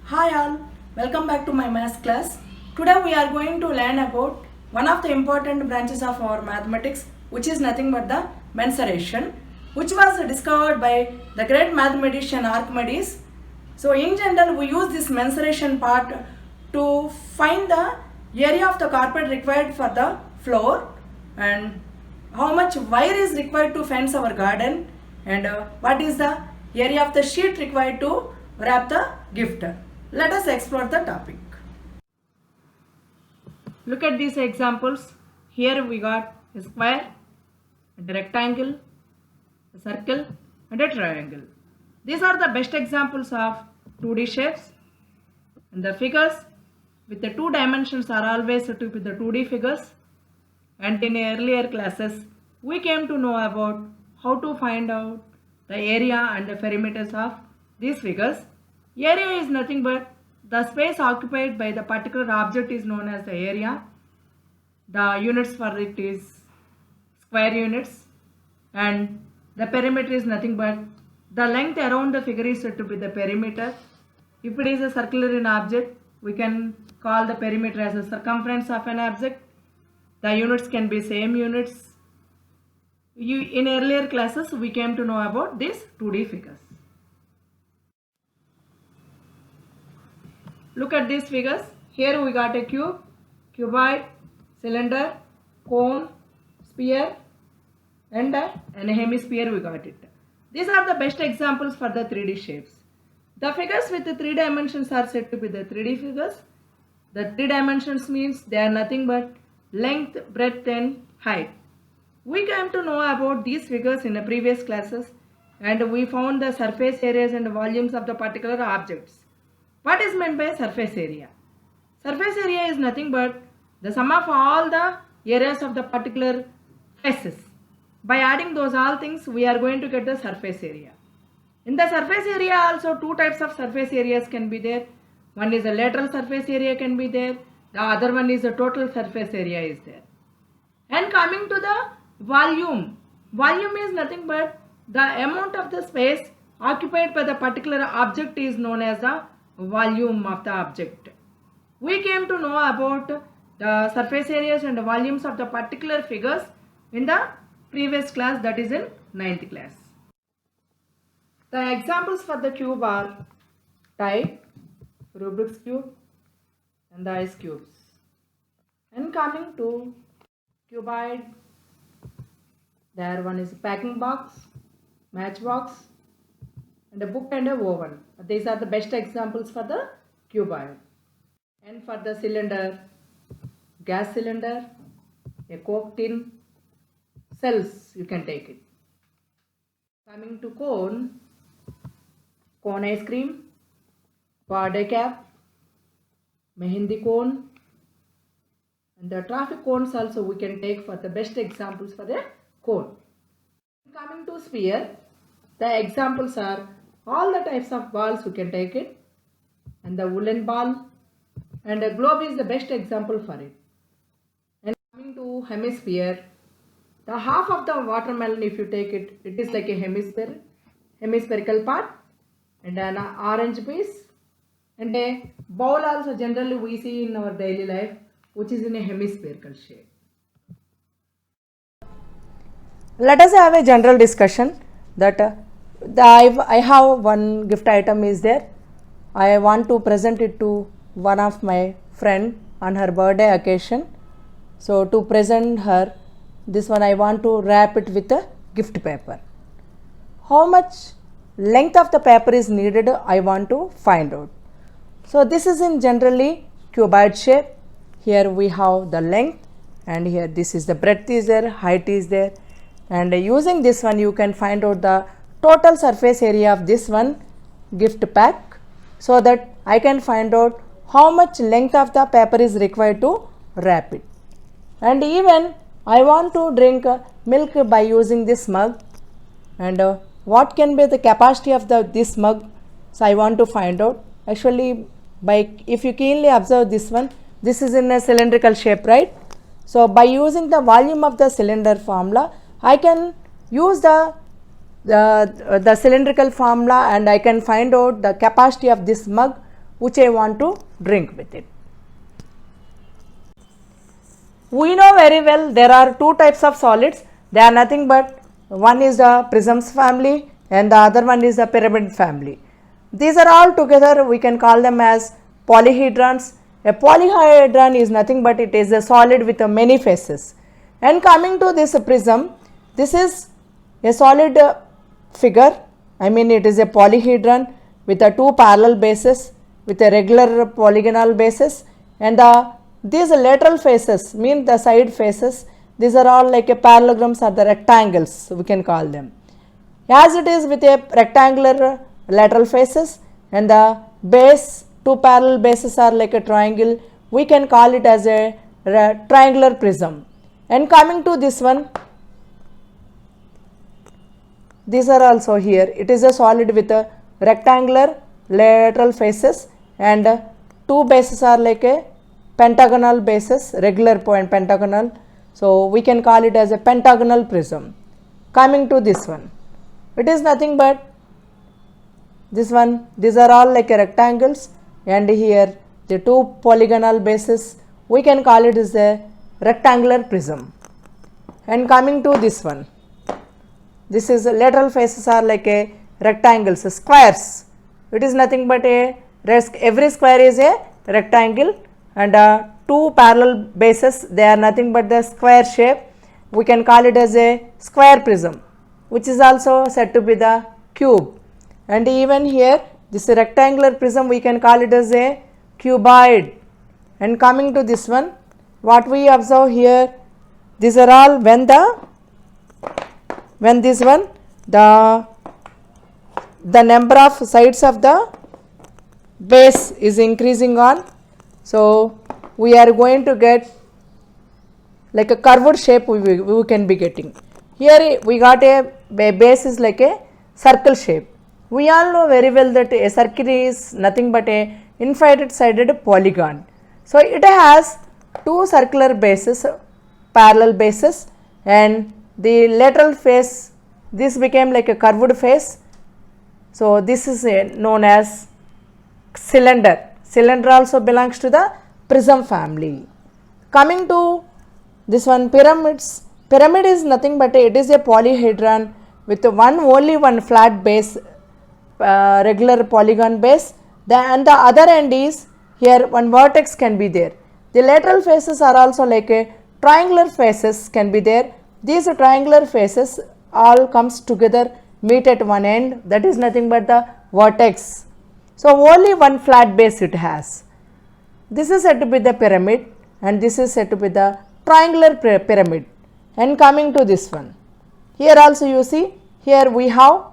Hi all, welcome back to my maths class. Today we are going to learn about one of the important branches of our mathematics, which is nothing but the mensuration, which was discovered by the great mathematician Archimedes. So in general we use this mensuration part to find the area of the carpet required for the floor and how much wire is required to fence our garden and what is the area of the sheet required to wrap the gift. Let us explore the topic. Look at these examples. Here we got a square, a rectangle, a circle and a triangle. These are the best examples of 2D shapes, and the figures with the two dimensions are always to be the 2D figures. And in earlier classes we came to know about how to find out the area and the perimeters of these figures. Area is nothing but the space occupied by the particular object is known as the area. The units for it is square units, and the perimeter is nothing but the length around the figure is said to be the perimeter. If it is a circular in object, we can call the perimeter as the circumference of an object. The units can be same units. In earlier classes we came to know about these 2D figures. Look at these figures. Here we got a cube, cuboid, cylinder, cone, sphere and a hemisphere we got it. These are the best examples for the 3D shapes. The figures with the 3 dimensions are said to be the 3D figures. The 3 dimensions means they are nothing but length, breadth and height. We came to know about these figures in the previous classes and we found the surface areas and volumes of the particular objects. What is meant by surface area? Surface area is nothing but the sum of all the areas of the particular faces. By adding those all things, we are going to get the surface area. In the surface area also two types of surface areas can be there. One is a lateral surface area can be there. The other one is a total surface area is there. And coming to the volume. Volume is nothing but the amount of the space occupied by the particular object is known as the volume of the object. We came to know about the surface areas and the volumes of the particular figures in the previous class, that is in 9th class. The examples for the cube are type, Rubik's cube and the ice cubes. And coming to cuboid, there one is a packing box, matchbox and a book and a oven. These are the best examples for the cuboid. And for the cylinder, gas cylinder, a coke tin, cells you can take it. Coming to cone, cone ice cream, birthday cap, mehendi cone and the traffic cones also we can take for the best examples for the cone. Coming to sphere, the examples are all the types of balls you can take it and the woolen ball and a globe is the best example for it. And coming to hemisphere, the half of the watermelon if you take it, it is like a hemispherical part and an orange piece and a bowl also generally we see in our daily life which is in a hemispherical shape. Let us have a general discussion that I have one gift item is there. I want to present it to one of my friend on her birthday occasion. So to present her this one I want to wrap it with a gift paper. How much length of the paper is needed I want to find out. So this is in generally cuboid shape. Here we have the length and here this is the breadth is there, height is there and using this one you can find out the total surface area of this one gift pack so that I can find out how much length of the paper is required to wrap it. And even I want to drink milk by using this mug and what can be the capacity of this mug, so I want to find out. Actually if you keenly observe this one, this is in a cylindrical shape, right? So by using the volume of the cylinder formula I can use the cylindrical formula and I can find out the capacity of this mug which I want to drink with it. We know very well there are two types of solids. They are nothing but one is the prisms family and the other one is the pyramid family. These are all together, we can call them as polyhedrons. A polyhedron is nothing but it is a solid with many faces. And coming to this prism, this is a solid figure. I mean it is a polyhedron with a two parallel bases with a regular polygonal basis, and these lateral faces mean the side faces. These are all like a parallelograms or the rectangles, we can call them. As it is with a rectangular lateral faces and the base, two parallel bases are like a triangle, we can call it as a triangular prism. And coming to this one, these are also here, it is a solid with a rectangular lateral faces and two bases are like a pentagonal bases, regular point pentagonal, so we can call it as a pentagonal prism. Coming to this one, it is nothing but this one, these are all like a rectangles and here the two polygonal bases, we can call it as a rectangular prism. And coming to this one, this is lateral faces are like a rectangles, squares. It is nothing but every square is a rectangle and two parallel bases, they are nothing but the square shape. We can call it as a square prism, which is also said to be the cube. And even here this rectangular prism, we can call it as a cuboid. And coming to this one, what we observe here, these are all when this one the number of sides of the base is increasing on, so we are going to get like a curved shape we can be getting. Here we got a base is like a circle shape. We all know very well that a circle is nothing but a infinite sided polygon. So it has two circular bases, parallel bases, and the lateral face, this became like a curved face. So this is known as cylinder. Cylinder also belongs to the prism family. Coming to this one, pyramids. Pyramid is nothing but it is a polyhedron with only one flat base, regular polygon base, and the other end is here one vertex can be there. The lateral faces are also like a triangular faces can be there. These triangular faces all comes together, meet at one end, that is nothing but the vertex. So only one flat base it has. This is said to be the pyramid and this is said to be the triangular pyramid. And coming to this one, here also you see, here we have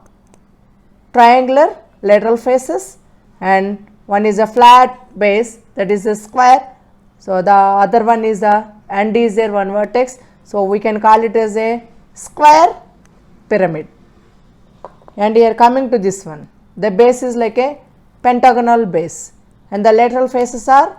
triangular lateral faces and one is a flat base, that is a square. So the other one is the end is there one vertex, so we can call it as a square pyramid. And here coming to this one, the base is like a pentagonal base and the lateral faces are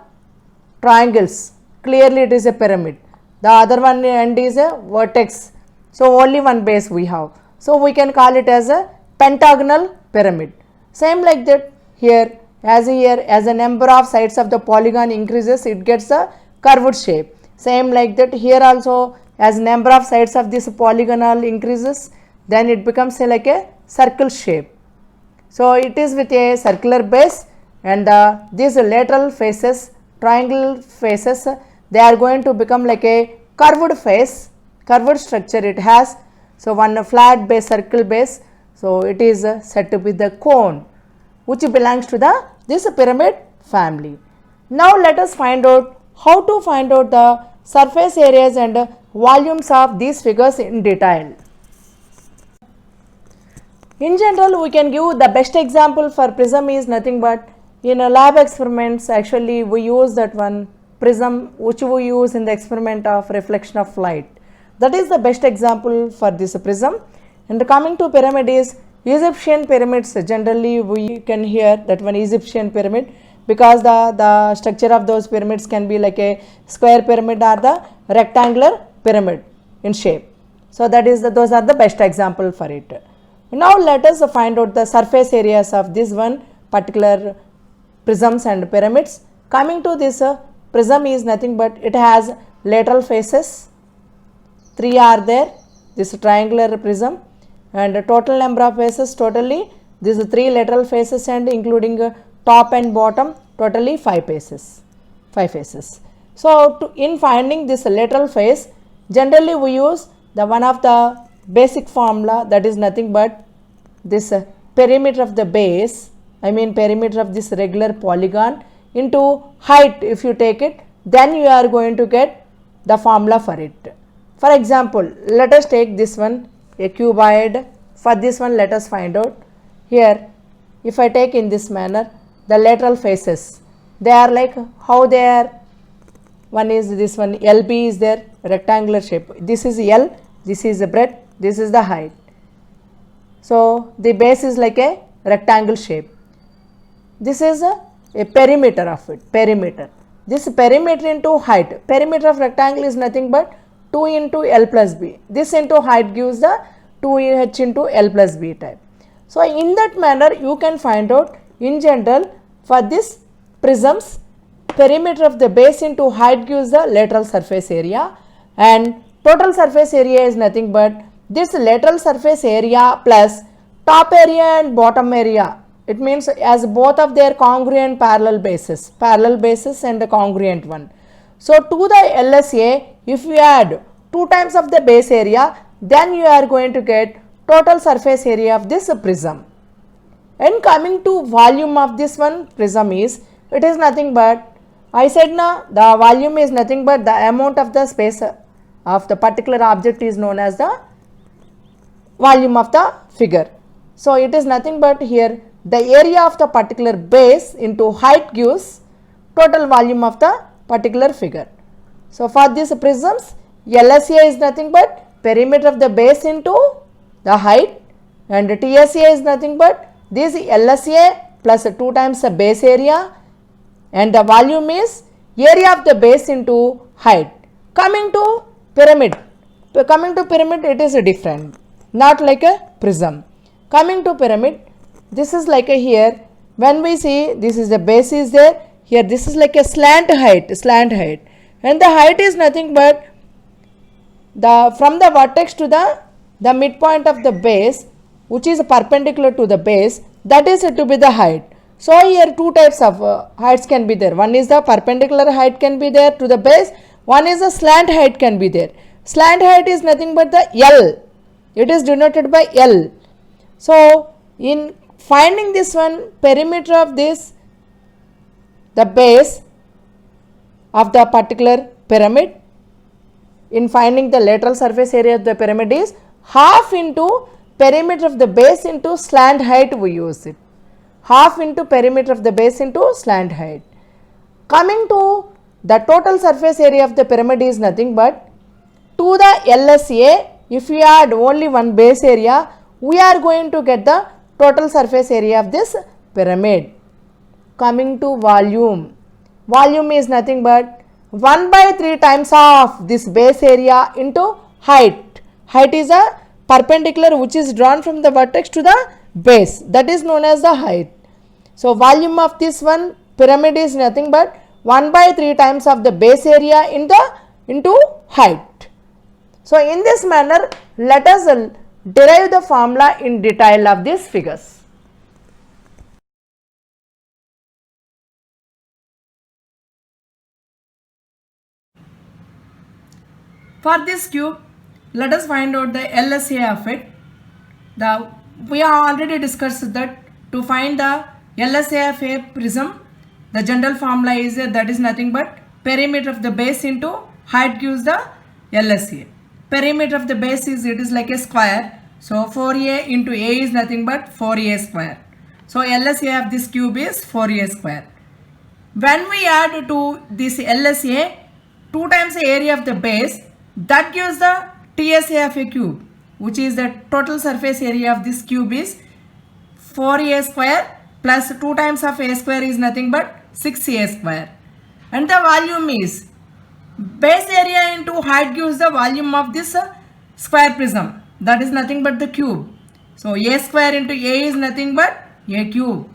triangles, clearly it is a pyramid. The other one end is a vertex, so only one base we have, so we can call it as a pentagonal pyramid. Same like that here, as the number of sides of the polygon increases, it gets a curved shape. Same like that here also, as number of sides of this polygonal increases, then it becomes like a circle shape. So it is with a circular base and these lateral faces, triangle faces, they are going to become like a curved face, curved structure it has. So one flat base, circle base, so it is said to be the cone, which belongs to this pyramid family. Now let us find out how to find out the surface areas and volumes of these figures in detail. In general, we can give the best example for prism is nothing but in a lab experiments, actually we use that one prism which we use in the experiment of reflection of light. That is the best example for this prism. And coming to pyramid is Egyptian pyramids, generally we can hear that one Egyptian pyramid because the structure of those pyramids can be like a square pyramid or the rectangular pyramid in shape. So that is those are the best example for it. Now let us find out the surface areas of this one particular prisms and pyramids. Coming to this prism is nothing but it has lateral faces, 3 are there, this triangular prism, and total number of faces totally these 3 lateral faces and including top and bottom totally 5 faces. So in finding this lateral face, generally we use the one of the basic formula, that is nothing but this perimeter of the base, I mean perimeter of this regular polygon into height. If you take it, then you are going to get the formula for it. For example, let us take this one, a cuboid. For this one, let us find out. Here, if I take in this manner, the lateral faces, they are like how they are. One is this one, LB is there, rectangular shape. This is L, this is the breadth, this is the height. So the base is like a rectangle shape. This is a perimeter of it, perimeter. This perimeter into height, perimeter of rectangle is nothing but 2 into L plus B. This into height gives the 2H into L plus B type. So in that manner you can find out in general for this prisms, perimeter of the base into height gives the lateral surface area, and total surface area is nothing but this lateral surface area plus top area and bottom area. It means as both of their congruent parallel bases and a congruent one. So to the LSA, if you add 2 times of the base area, then you are going to get total surface area of this prism. And coming to volume of this one prism is, it is nothing but, I said na, the volume is nothing but the amount of the space of the particular object is known as the volume of the figure. So it is nothing but here the area of the particular base into height gives total volume of the particular figure. So for these prisms, LSA is nothing but perimeter of the base into the height, and TSA is nothing but this LSA plus 2 times the base area, and the volume is area of the base into height. Coming to pyramid, it is different, not like a prism. Coming to pyramid, this is like a here, when we see this is the base is there, here this is like a slant height, and the height is nothing but the from the vertex to the midpoint of the base, which is perpendicular to the base, that is to be the height. So here 2 types of heights can be there. One is the perpendicular height can be there to the base, one is the slant height can be there. Slant height is nothing but the L, it is denoted by L. So in finding this one, perimeter of this, the base of the particular pyramid, in finding the lateral surface area of the pyramid is half into perimeter of the base into slant height, we use it. Half into perimeter of the base into slant height. Coming to the total surface area of the pyramid is nothing but to the LSA, if we add only one base area, we are going to get the total surface area of this pyramid. Coming to volume, volume is nothing but 1 by 3 times of this base area into height. Height is a perpendicular which is drawn from the vertex to the base, that is known as the height. So volume of this one pyramid is nothing but 1 by 3 times of the base area into height. So in this manner, let us derive the formula in detail of these figures. For this cube, let us find out the LSA of it. We have already discussed that to find the LSA of a prism, the general formula is that is nothing but perimeter of the base into height gives the LSA. Perimeter of the base is, it is like a square. So 4a into a is nothing but 4a square. So LSA of this cube is 4a square. When we add to this LSA 2 times the area of the base, that gives the TSA of a cube, which is the total surface area of this cube is 4a square plus 2 times of a square is nothing but 6a square. And the volume is base area into height gives the volume of this square prism, that is nothing but the cube. So a square into a is nothing but a cube.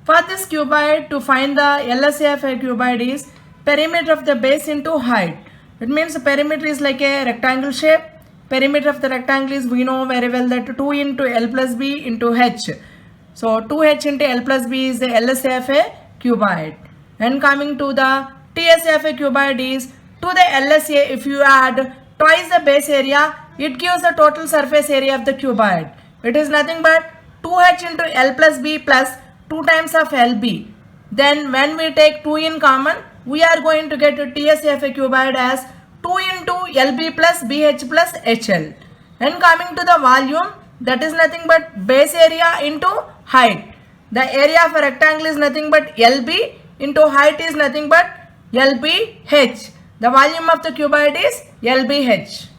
For this cuboid, to find the LSA of a cuboid is perimeter of the base into height. It means the perimeter is like a rectangle shape. Perimeter of the rectangle is, we know very well that 2 into L plus B into H. So 2H into L plus B is the LSA of a cuboid. And coming to the TSA of a cuboid is, to the LSA if you add twice the base area, it gives the total surface area of the cuboid. It is nothing but 2H into L plus B plus 2 times of LB. Then when we take 2 in common, we are going to get a TSA of a cuboid as 2 into LB plus BH plus HL. And coming to the volume, that is nothing but base area into height. The area of a rectangle is nothing but LB into height is nothing but LBH. The volume of the cuboid is LBH.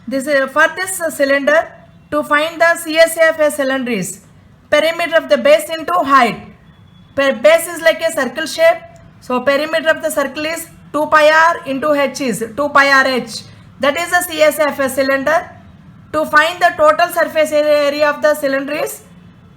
For this cylinder, to find the CSA of a cylinder is perimeter of the base into height. Base is like a circle shape, so perimeter of the circle is 2 pi r into h is 2 pi r h. That is the CSA of a cylinder. To find the total surface area of the cylinder is,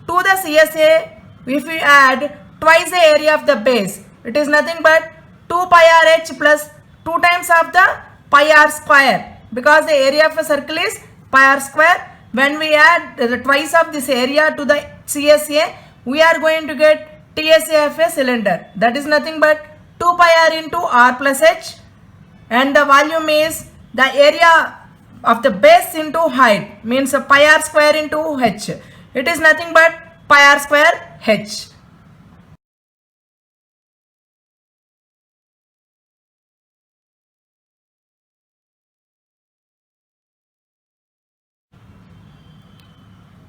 to the CSA if we add twice the area of the base, it is nothing but 2 pi r h plus 2 times of the pi r square, because the area of a circle is pi r square. When we add the twice of this area to the CSA, we are going to get TSA of a cylinder. That is nothing but 2 pi r into r plus h, and the volume is the area of the base into height, means pi r square into h. It is nothing but pi r square h.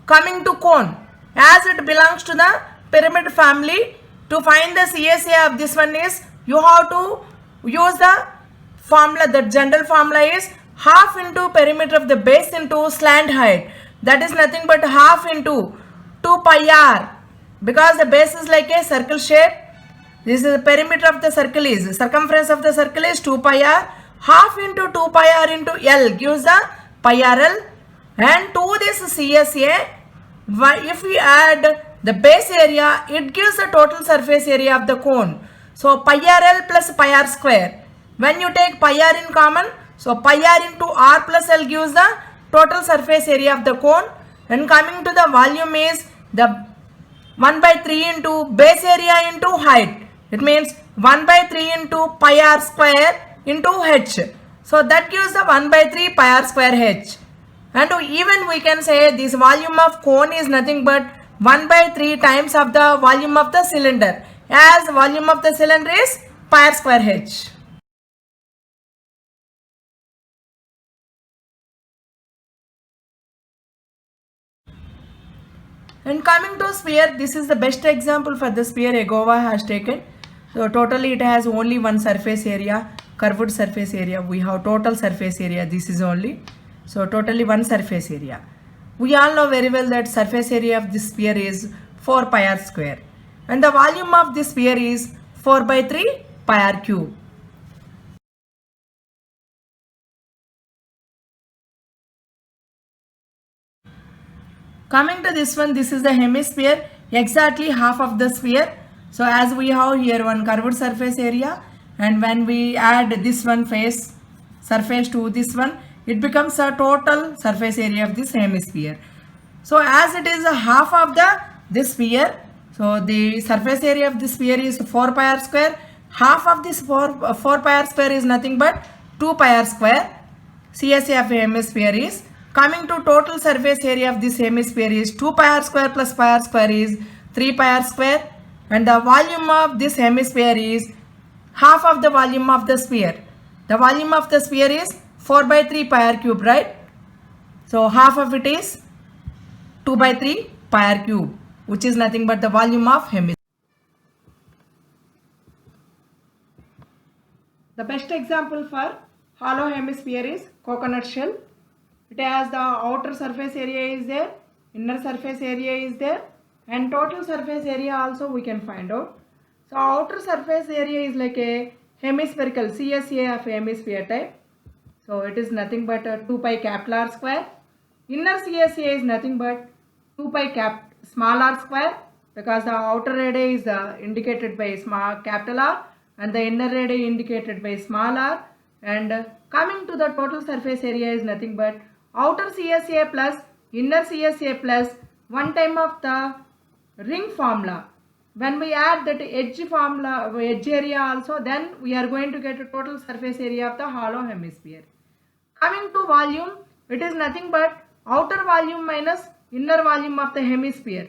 Coming to cone, as it belongs to the pyramid family, to find the CSA of this one is, you have to use the formula, the general formula is half into perimeter of the base into slant height. That is nothing but half into 2 pi r, because the base is like a circle shape. This is the perimeter of the circle is, circumference of the circle is 2 pi r. Half into 2 pi r into L gives the pi rl. And to this CSA, if we add the base area, it gives the total surface area of the cone. So pi rl plus pi r square. When you take pi r in common, so pi r into r plus L gives the total surface area of the cone. And coming to the volume is the 1 by 3 into base area into height. It means 1 by 3 into pi r square into h. So that gives the 1 by 3 pi r square h. And even we can say this volume of cone is nothing but 1 by 3 times of the volume of the cylinder, as volume of the cylinder is pi r square h. And coming to sphere, this is the best example for the sphere Egova has taken. So totally it has only one surface area, curved surface area. We have total surface area, this is only. So totally one surface area. We all know very well that surface area of this sphere is 4 pi r square. And the volume of this sphere is 4 by 3 pi r cube. Coming to this one, this is the hemisphere, exactly half of the sphere. So as we have here one curved surface area, and when we add this one face surface to this one, it becomes a total surface area of this hemisphere. So as it is a half of this sphere, so the surface area of this sphere is 4 pi r square. Half of this 4 pi r square is nothing but 2 pi r square. CSA of a hemisphere is, coming to total surface area of this hemisphere is 2 pi r square plus pi r square is 3 pi r square, and the volume of this hemisphere is half of the volume of the sphere. The volume of the sphere is 4 by 3 pi r cube, right? So half of it is 2 by 3 pi r cube, which is nothing but the volume of hemisphere. The best example for hollow hemisphere is coconut shell. It has the outer surface area is there, inner surface area is there, and total surface area also we can find out. So outer surface area is like a hemispherical CSA of a hemisphere type. So it is nothing but 2 pi capital R square. Inner CSA is nothing but 2 pi small r square, because the outer radius is indicated by small capital R and the inner radius indicated by small r. And coming to the total surface area is nothing but outer CSA plus inner CSA plus 1 time of the ring formula. When we add that edge formula, edge area also, then we are going to get a total surface area of the hollow hemisphere. Coming to volume, it is nothing but outer volume minus inner volume of the hemisphere.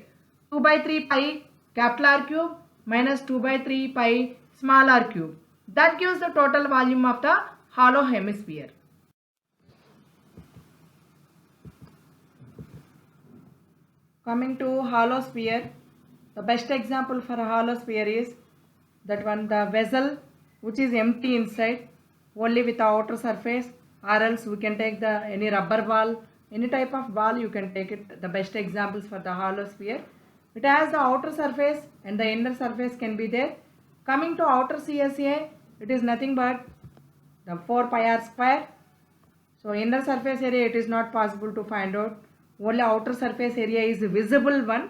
2 by 3 pi capital R cube minus 2 by 3 pi small r cube. That gives the total volume of the hollow hemisphere. Coming to hollow sphere, the best example for a hollow sphere is that one, the vessel which is empty inside, only with the outer surface, or else we can take the any rubber ball, any type of ball you can take it. The best examples for the hollow sphere. It has the outer surface and the inner surface can be there. Coming to outer CSA, it is nothing but the 4 pi r square. So inner surface area it is not possible to find out. Only outer surface area is visible one,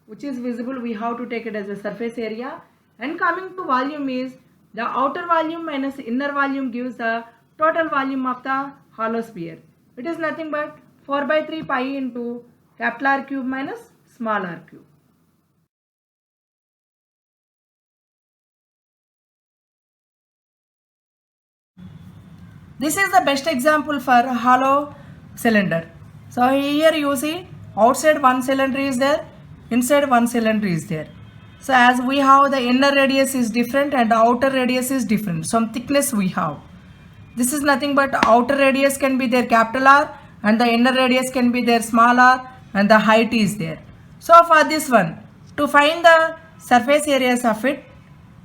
which is visible we have to take it as a surface area. And coming to volume is the outer volume minus inner volume gives the total volume of the hollow sphere. It is nothing but 4 by 3 pi into capital R cube minus small r cube. This is the best example for a hollow cylinder. So here you see outside one cylinder is there, inside one cylinder is there. So as we have the inner radius is different and the outer radius is different, some thickness we have. This is nothing but outer radius can be there capital R and the inner radius can be there small r and the height is there. So for this one, to find the surface areas of it,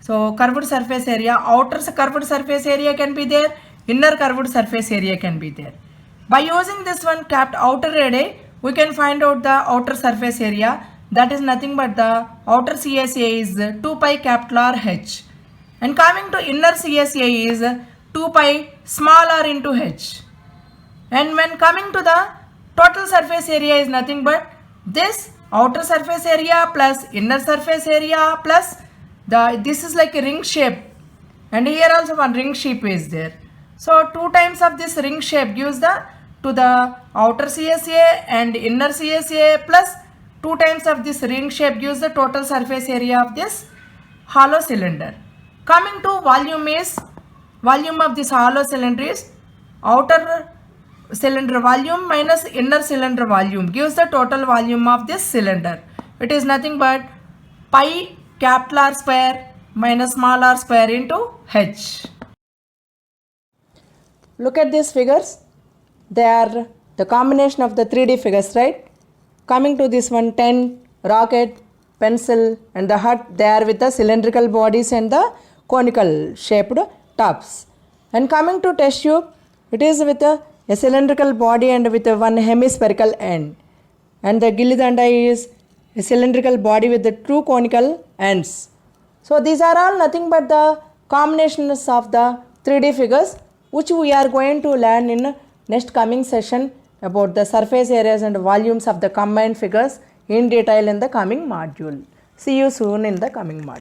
so curved surface area, outer curved surface area can be there, inner curved surface area can be there. By using this one capped outer radius, we can find out the outer surface area, that is nothing but the outer CSA is 2 pi capital R H. And coming to inner CSA is 2 pi small r into H. And when coming to the total surface area is nothing but this outer surface area plus inner surface area plus this is like a ring shape, and here also one ring shape is there. So 2 times of this ring shape gives the to the outer CSA and inner CSA plus 2 times of this ring shape gives the total surface area of this hollow cylinder. Coming to volume is, volume of this hollow cylinder is outer cylinder volume minus inner cylinder volume gives the total volume of this cylinder. It is nothing but pi capital R square minus small r square into H. Look at these figures. They are the combination of the 3D figures, right? Coming to this one, tent, rocket, pencil and the hut, they are with the cylindrical bodies and the conical shaped tops. And coming to test tube, it is with a cylindrical body and with one hemispherical end. And the gilli danda is a cylindrical body with the two conical ends. So these are all nothing but the combinations of the 3D figures, which we are going to learn in next coming session about the surface areas and volumes of the combined figures in detail in the coming module. See you soon in the coming module.